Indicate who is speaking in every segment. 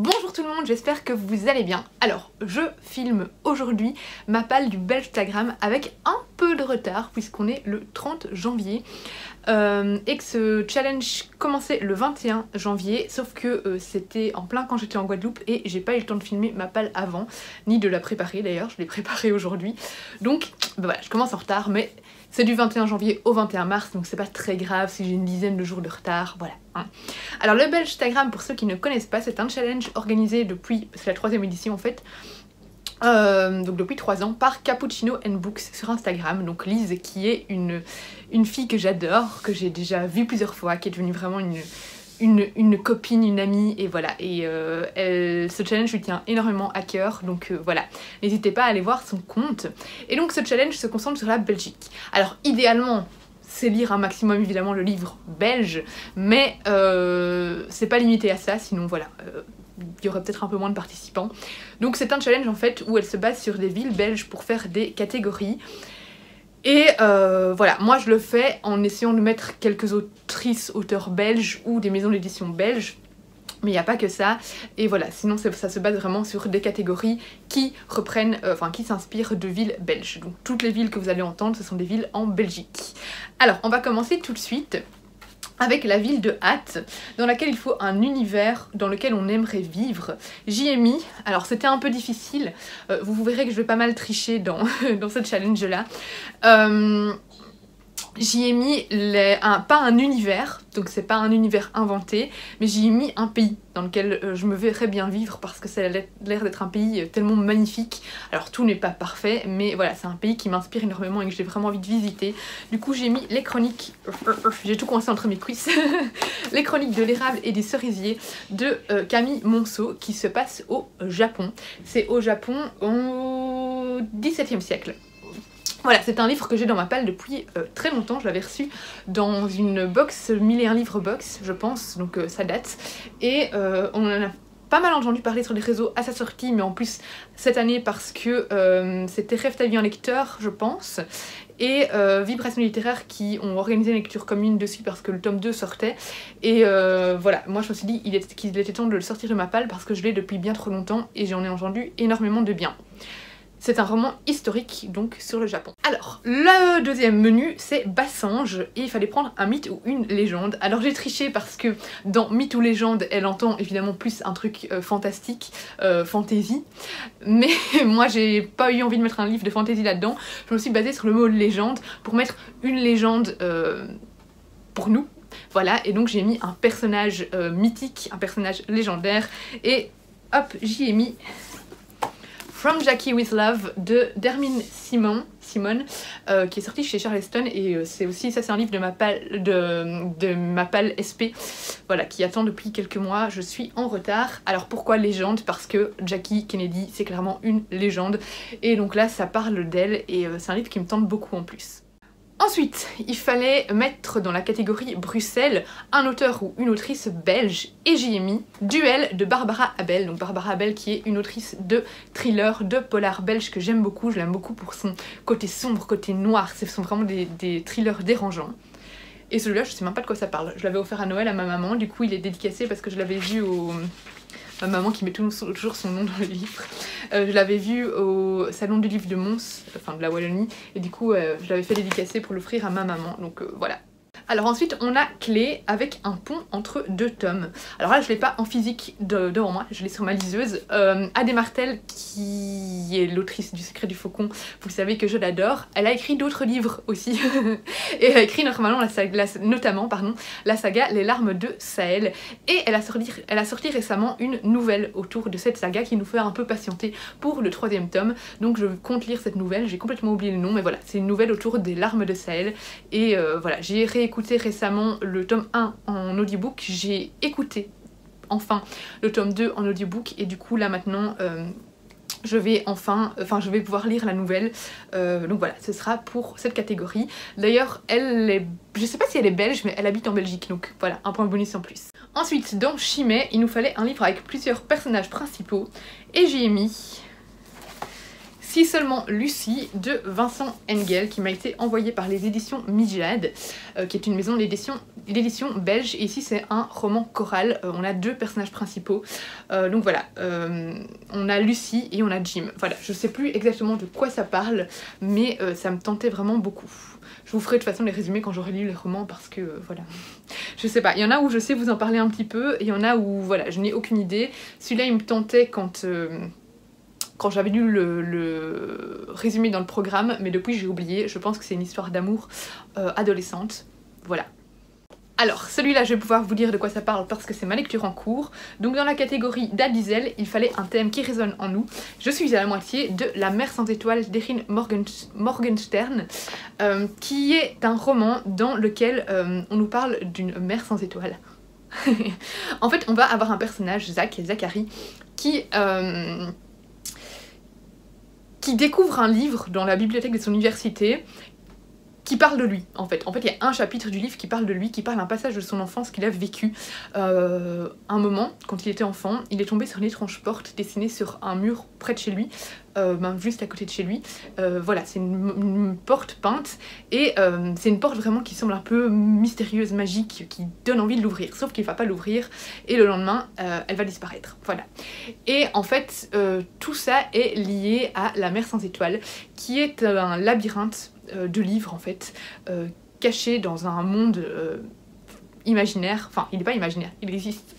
Speaker 1: Bonjour tout le monde, j'espère que vous allez bien. Alors, je filme aujourd'hui ma palle du Belgstagram avec un peu de retard puisqu'on est le 30 janvier et que ce challenge commençait le 21 janvier, sauf que c'était en plein quand j'étais en Guadeloupe et j'ai pas eu le temps de filmer ma palle avant, ni de la préparer d'ailleurs, je l'ai préparée aujourd'hui. Donc voilà, je commence en retard, mais c'est du 21 janvier au 21 mars, donc c'est pas très grave si j'ai une dizaine de jours de retard, voilà. Alors le Belgstagram, pour ceux qui ne connaissent pas, c'est un challenge organisé depuis, c'est la 3e édition en fait, donc depuis 3 ans, par Cappuccino and Books sur Instagram. Donc Lise, qui est une fille que j'adore, que j'ai déjà vue plusieurs fois, qui est devenue vraiment une copine, une amie, et voilà. Et ce challenge lui tient énormément à cœur, donc voilà. N'hésitez pas à aller voir son compte. Et donc ce challenge se concentre sur la Belgique. Alors idéalement, c'est lire un maximum évidemment le livre belge, mais c'est pas limité à ça, sinon voilà, il y aurait peut-être un peu moins de participants. Donc c'est un challenge en fait où elle se base sur des villes belges pour faire des catégories. Et voilà, moi je le fais en essayant de mettre quelques autrices, auteurs belges ou des maisons d'édition belges. Mais il n'y a pas que ça, et voilà, sinon ça se base vraiment sur des catégories qui reprennent, qui s'inspirent de villes belges. Donc toutes les villes que vous allez entendre, ce sont des villes en Belgique. Alors, on va commencer tout de suite avec la ville de Hatt, dans laquelle il faut un univers dans lequel on aimerait vivre. J'y ai mis, alors c'était un peu difficile, vous verrez que je vais pas mal tricher dans ce challenge-là. J'y ai mis pas un univers, donc c'est pas un univers inventé, mais j'y ai mis un pays dans lequel je me verrais bien vivre parce que ça a l'air d'être un pays tellement magnifique. Alors tout n'est pas parfait, mais voilà, c'est un pays qui m'inspire énormément et que j'ai vraiment envie de visiter. Du coup j'ai mis les chroniques, j'ai tout coincé entre mes cuisses, les chroniques de l'érable et des cerisiers de Camille Monceau qui se passe au Japon. C'est au Japon au XVIIe siècle. Voilà, c'est un livre que j'ai dans ma palle depuis très longtemps, je l'avais reçu dans une box, 1001 livres box, je pense, donc ça date. Et on en a pas mal entendu parler sur les réseaux à sa sortie, mais en plus cette année parce que c'était Rêve ta vie en lecteur, je pense, et Vibration littéraire qui ont organisé une lecture commune dessus parce que le tome 2 sortait. Et voilà, moi je me suis dit qu'il était temps de le sortir de ma palle parce que je l'ai depuis bien trop longtemps et j'en ai entendu énormément de bien. C'est un roman historique, donc, sur le Japon. Alors, le deuxième menu, c'est Bassange, et il fallait prendre un mythe ou une légende. Alors j'ai triché parce que dans mythe ou légende, elle entend évidemment plus un truc fantastique, fantasy, mais moi j'ai pas eu envie de mettre un livre de fantasy là-dedans. Je me suis basée sur le mot légende pour mettre une légende pour nous. Voilà, et donc j'ai mis un personnage mythique, un personnage légendaire, et hop, j'y ai mis From Jackie with Love de Dermine Simon, qui est sorti chez Charleston, et c'est aussi, ça c'est un livre de ma palle SP, voilà, qui attend depuis quelques mois. Je suis en retard. Alors pourquoi légende? Parce que Jackie Kennedy c'est clairement une légende, et donc là ça parle d'elle, et c'est un livre qui me tente beaucoup en plus. Ensuite, il fallait mettre dans la catégorie Bruxelles un auteur ou une autrice belge, et j'y ai mis Duel de Barbara Abel. Donc Barbara Abel qui est une autrice de thriller, de polar belge que j'aime beaucoup. Je l'aime beaucoup pour son côté sombre, côté noir. Ce sont vraiment des thrillers dérangeants. Et celui-là, je sais même pas de quoi ça parle. Je l'avais offert à Noël à ma maman, du coup il est dédicacé parce que je l'avais vu au... Ma maman qui met toujours son nom dans le livre. Je l'avais vu au salon du livre de Mons, enfin de la Wallonie, et du coup je l'avais fait dédicacer pour l'offrir à ma maman, donc voilà. Alors ensuite on a Clé avec un pont entre 2 tomes. Alors là je l'ai pas en physique devant moi, je l'ai sur ma liseuse. Adé Martel, qui est l'autrice du Secret du Faucon, vous savez que je l'adore, elle a écrit d'autres livres aussi. Et elle a écrit notamment la saga Les larmes de Sahel. Et elle a sorti récemment une nouvelle autour de cette saga qui nous fait un peu patienter pour le 3e tome. Donc je compte lire cette nouvelle, j'ai complètement oublié le nom, mais voilà, c'est une nouvelle autour des larmes de Sahel. Et voilà, j'ai réécouté récemment le tome 1 en audiobook, j'ai écouté enfin le tome 2 en audiobook, et du coup là maintenant je vais pouvoir lire la nouvelle, donc voilà, ce sera pour cette catégorie. D'ailleurs je sais pas si elle est belge, mais elle habite en Belgique, donc voilà, un point bonus en plus. Ensuite, dans Chimay, il nous fallait un livre avec plusieurs personnages principaux, et j'y ai mis Si seulement Lucie de Vincent Engel, qui m'a été envoyé par les éditions Mijad, qui est une maison d'édition l'édition belge, et ici c'est un roman choral, on a 2 personnages principaux, donc voilà, on a Lucie et on a Jim. Voilà, je sais plus exactement de quoi ça parle, mais ça me tentait vraiment beaucoup. Je vous ferai de toute façon les résumés quand j'aurai lu les romans parce que voilà, je sais pas, il y en a où je sais vous en parler un petit peu, et il y en a où voilà, je n'ai aucune idée. Celui-là il me tentait quand j'avais lu le résumé dans le programme, mais depuis j'ai oublié. Je pense que c'est une histoire d'amour adolescente, voilà. Alors, celui-là, je vais pouvoir vous dire de quoi ça parle parce que c'est ma lecture en cours. Donc dans la catégorie d'Adizel, il fallait un thème qui résonne en nous. Je suis à la moitié de La mer sans étoiles d'Erin Morgenstern, qui est un roman dans lequel on nous parle d'une mer sans étoiles. En fait, on va avoir un personnage, Zachary, qui découvre un livre dans la bibliothèque de son université qui parle de lui, en fait. En fait, il y a un chapitre du livre qui parle de lui, qui parle d'un passage de son enfance qu'il a vécu. Un moment, quand il était enfant, il est tombé sur une étrange porte dessinée sur un mur près de chez lui, juste à côté de chez lui. Voilà, c'est une porte peinte, et c'est une porte vraiment qui semble un peu mystérieuse, magique, qui donne envie de l'ouvrir, sauf qu'il va pas l'ouvrir, et le lendemain, elle va disparaître. Voilà. Et en fait, tout ça est lié à La mer sans étoiles, qui est un labyrinthe de livres en fait, cachés dans un monde imaginaire, enfin il n'est pas imaginaire, il existe.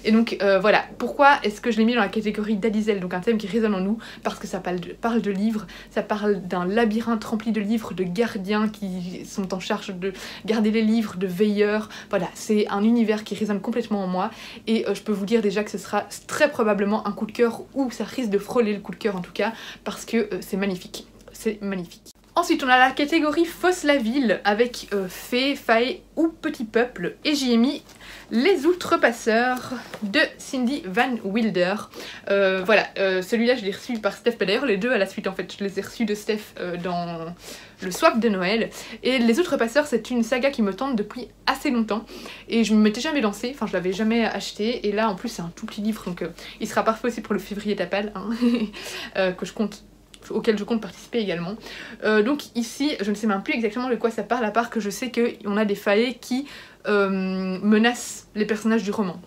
Speaker 1: Et donc voilà, pourquoi est-ce que je l'ai mis dans la catégorie d'Adizel, donc un thème qui résonne en nous, parce que ça parle de livres, ça parle d'un labyrinthe rempli de livres, de gardiens qui sont en charge de garder les livres, de veilleurs, voilà, c'est un univers qui résonne complètement en moi, et je peux vous dire déjà que ce sera très probablement un coup de cœur, ou ça risque de frôler le coup de cœur en tout cas, parce que c'est magnifique, c'est magnifique. Ensuite, on a la catégorie Fosse-la-Ville avec Fées, Failles ou Petit Peuple, et j'y ai mis Les Outrepasseurs de Cindy Van Wilder. Voilà, celui-là je l'ai reçu par Steph, d'ailleurs les deux à la suite en fait, je les ai reçus de Steph dans le swap de Noël. Et Les Outrepasseurs, c'est une saga qui me tente depuis assez longtemps, et je me m'étais jamais lancée, enfin je l'avais jamais acheté, et là en plus c'est un tout petit livre, donc il sera parfait aussi pour le février tapal, hein, auquel je compte participer également. Donc ici, je ne sais même plus exactement de quoi ça parle, à part que je sais qu'on a des failles qui menacent les personnages du roman.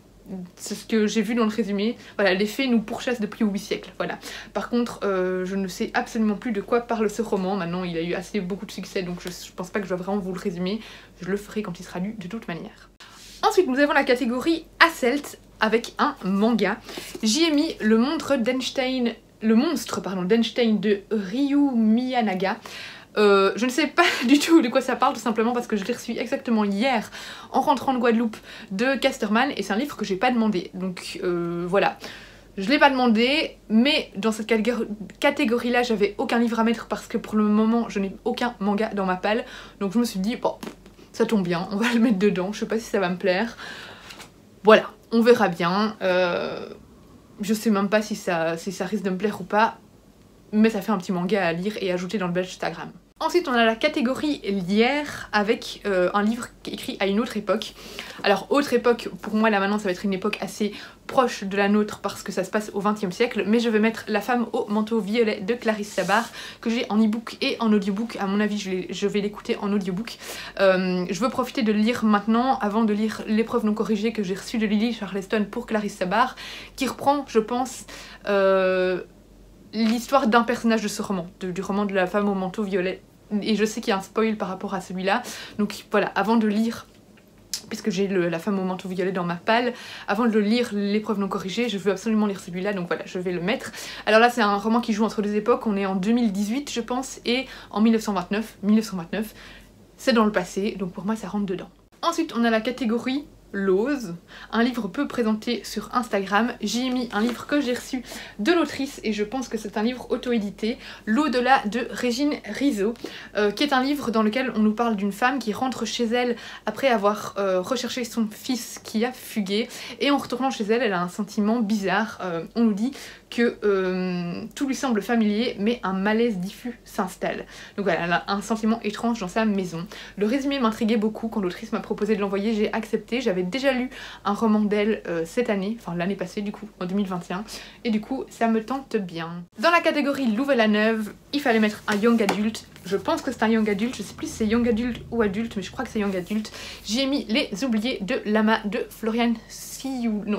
Speaker 1: C'est ce que j'ai vu dans le résumé. Voilà, les fées nous pourchassent depuis 8 siècles, voilà. Par contre, je ne sais absolument plus de quoi parle ce roman. Maintenant, il a eu beaucoup de succès, donc je pense pas que je dois vraiment vous le résumer. Je le ferai quand il sera lu, de toute manière. Ensuite, nous avons la catégorie Asselt, avec un manga. J'y ai mis le monstre d'Einstein de Ryu Miyanaga. Je ne sais pas du tout de quoi ça parle, tout simplement parce que je l'ai reçu exactement hier en rentrant de Guadeloupe de Casterman, et c'est un livre que j'ai pas demandé, donc voilà. Je l'ai pas demandé, mais dans cette catégorie là j'avais aucun livre à mettre parce que pour le moment je n'ai aucun manga dans ma palle, donc je me suis dit bon, ça tombe bien, on va le mettre dedans, je sais pas si ça va me plaire. Voilà, on verra bien. Je sais même pas si ça risque de me plaire ou pas, mais ça fait un petit manga à lire et ajouter dans le belge Instagram. Ensuite, on a la catégorie Lierre avec un livre écrit à une autre époque. Alors, autre époque, pour moi là maintenant, ça va être une époque assez proche de la nôtre parce que ça se passe au XXe siècle, mais je vais mettre La femme au manteau violet de Clarisse Sabar, que j'ai en e-book et en audiobook. À mon avis, je vais l'écouter en audiobook. Je veux profiter de le lire maintenant, avant de lire L'épreuve non corrigée que j'ai reçue de Lily Charleston pour Clarisse Sabar, qui reprend, je pense, l'histoire d'un personnage de ce roman, du roman de La femme au manteau violet. Et je sais qu'il y a un spoil par rapport à celui-là, donc voilà, avant de lire, puisque j'ai La femme au manteau violet dans ma palle, avant de lire L'épreuve non corrigée, je veux absolument lire celui-là, donc voilà, je vais le mettre. Alors là, c'est un roman qui joue entre deux époques, on est en 2018 je pense, et en 1929, c'est dans le passé, donc pour moi ça rentre dedans. Ensuite, on a la catégorie L'Ose, un livre peu présenté sur Instagram. J'y ai mis un livre que j'ai reçu de l'autrice et je pense que c'est un livre auto-édité, L'au-delà de Régine Rizzo, qui est un livre dans lequel on nous parle d'une femme qui rentre chez elle après avoir recherché son fils qui a fugué, et en retournant chez elle, elle a un sentiment bizarre. On nous dit que tout lui semble familier, mais un malaise diffus s'installe. Donc voilà, elle a un sentiment étrange dans sa maison. Le résumé m'intriguait beaucoup, quand l'autrice m'a proposé de l'envoyer, j'ai accepté. J'avais déjà lu un roman d'elle cette année, enfin l'année passée du coup, en 2021, et du coup ça me tente bien. Dans la catégorie Louvel-la-Neuve, il fallait mettre un young adulte, je pense que c'est un young adult, je sais plus si c'est young adult ou adulte, mais je crois que c'est young adult. J'y ai mis Les Oubliés de Lama de Florian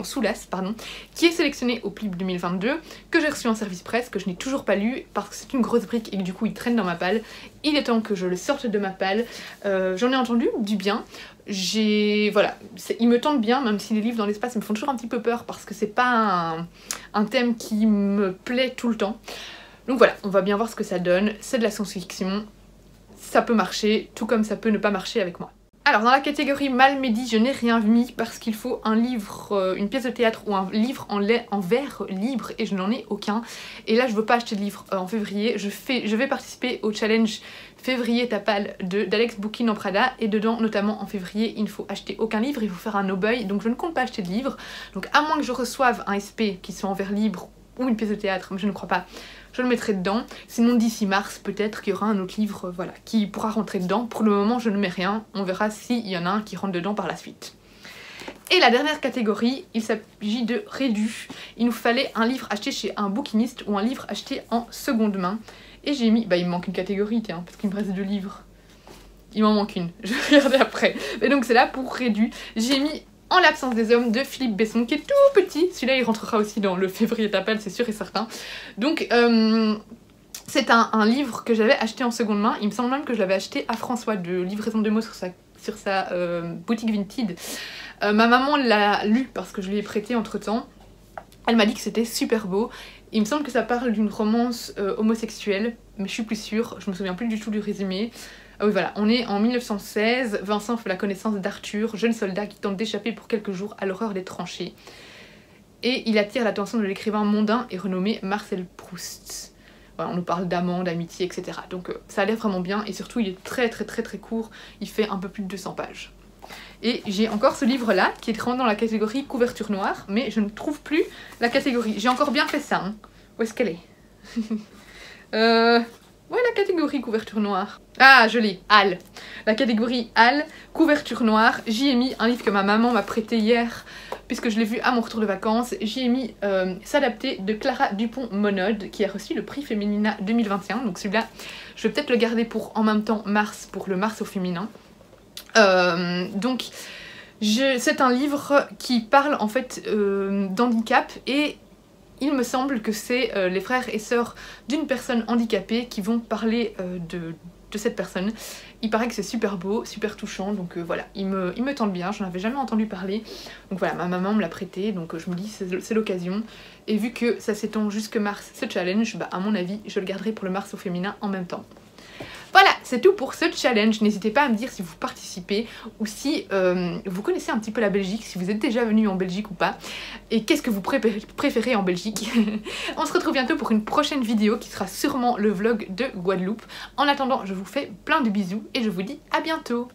Speaker 1: Soulas, pardon, qui est sélectionné au PLIB 2022, que j'ai reçu en service presse, que je n'ai toujours pas lu parce que c'est une grosse brique et que du coup il traîne dans ma palle. Il est temps que je le sorte de ma palle. J'en ai entendu du bien. Voilà, il me tente bien, même si les livres dans l'espace me font toujours un petit peu peur parce que c'est pas un thème qui me plaît tout le temps. Donc voilà, on va bien voir ce que ça donne. C'est de la science-fiction, ça peut marcher, tout comme ça peut ne pas marcher avec moi. Alors dans la catégorie Malmedy, je n'ai rien mis parce qu'il faut un livre, une pièce de théâtre ou un livre en vers libre et je n'en ai aucun. Et là je veux pas acheter de livre en février, je vais participer au challenge Février Tapal d'Alex Bookin en Prada et dedans notamment en février il ne faut acheter aucun livre, il faut faire un no-buy, donc je ne compte pas acheter de livre. Donc à moins que je reçoive un SP qui soit en vers libre ou une pièce de théâtre, mais je ne crois pas, je le mettrai dedans. Sinon d'ici mars peut-être qu'il y aura un autre livre voilà, qui pourra rentrer dedans. Pour le moment je ne mets rien, on verra s'il y en a un qui rentre dedans par la suite. Et la dernière catégorie, il s'agit de rédu. Il nous fallait un livre acheté chez un bouquiniste ou un livre acheté en seconde main. Et j'ai mis, il me manque une catégorie, tiens, parce qu'il me reste 2 livres. Il m'en manque une, je vais regarder après. Et donc c'est là pour rédu. J'ai mis En l'absence des hommes de Philippe Besson, qui est tout petit. Celui-là il rentrera aussi dans le Février Tapal, c'est sûr et certain. Donc c'est un livre que j'avais acheté en seconde main. Il me semble même que je l'avais acheté à François de livraison de mots sur sa boutique Vinted. Ma maman l'a lu parce que je lui ai prêté entre temps. Elle m'a dit que c'était super beau. Il me semble que ça parle d'une romance homosexuelle, mais je suis plus sûre, je me souviens plus du tout du résumé. Ah oui voilà, on est en 1916, Vincent fait la connaissance d'Arthur, jeune soldat qui tente d'échapper pour quelques jours à l'horreur des tranchées. Et il attire l'attention de l'écrivain mondain et renommé Marcel Proust. Voilà, on nous parle d'amant, d'amitié, etc. Donc ça a l'air vraiment bien et surtout il est très court, il fait un peu plus de 200 pages. Et j'ai encore ce livre-là, qui est rentré dans la catégorie couverture noire, mais je ne trouve plus la catégorie. J'ai encore bien fait ça, hein. Où est-ce qu'elle est, ouais, la catégorie couverture noire. Ah, je l'ai, Al. La catégorie Al, couverture noire. J'y ai mis un livre que ma maman m'a prêté hier, puisque je l'ai vu à mon retour de vacances. J'y ai mis S'adapter de Clara Dupont-Monod, qui a reçu le prix Femina 2021. Donc celui-là, je vais peut-être le garder pour en même temps mars, pour le mars au féminin. Donc c'est un livre qui parle en fait d'handicap et il me semble que c'est les frères et sœurs d'une personne handicapée qui vont parler de cette personne. Il paraît que c'est super beau, super touchant, donc voilà, il me tente bien, j'en avais jamais entendu parler. Donc voilà, ma maman me l'a prêté, donc je me dis c'est l'occasion. Et vu que ça s'étend jusque mars ce challenge, à mon avis je le garderai pour le mars au féminin en même temps. Voilà, c'est tout pour ce challenge. N'hésitez pas à me dire si vous participez ou si vous connaissez un petit peu la Belgique, si vous êtes déjà venu en Belgique ou pas. Et qu'est-ce que vous préférez en Belgique. On se retrouve bientôt pour une prochaine vidéo qui sera sûrement le vlog de Guadeloupe. En attendant, je vous fais plein de bisous et je vous dis à bientôt.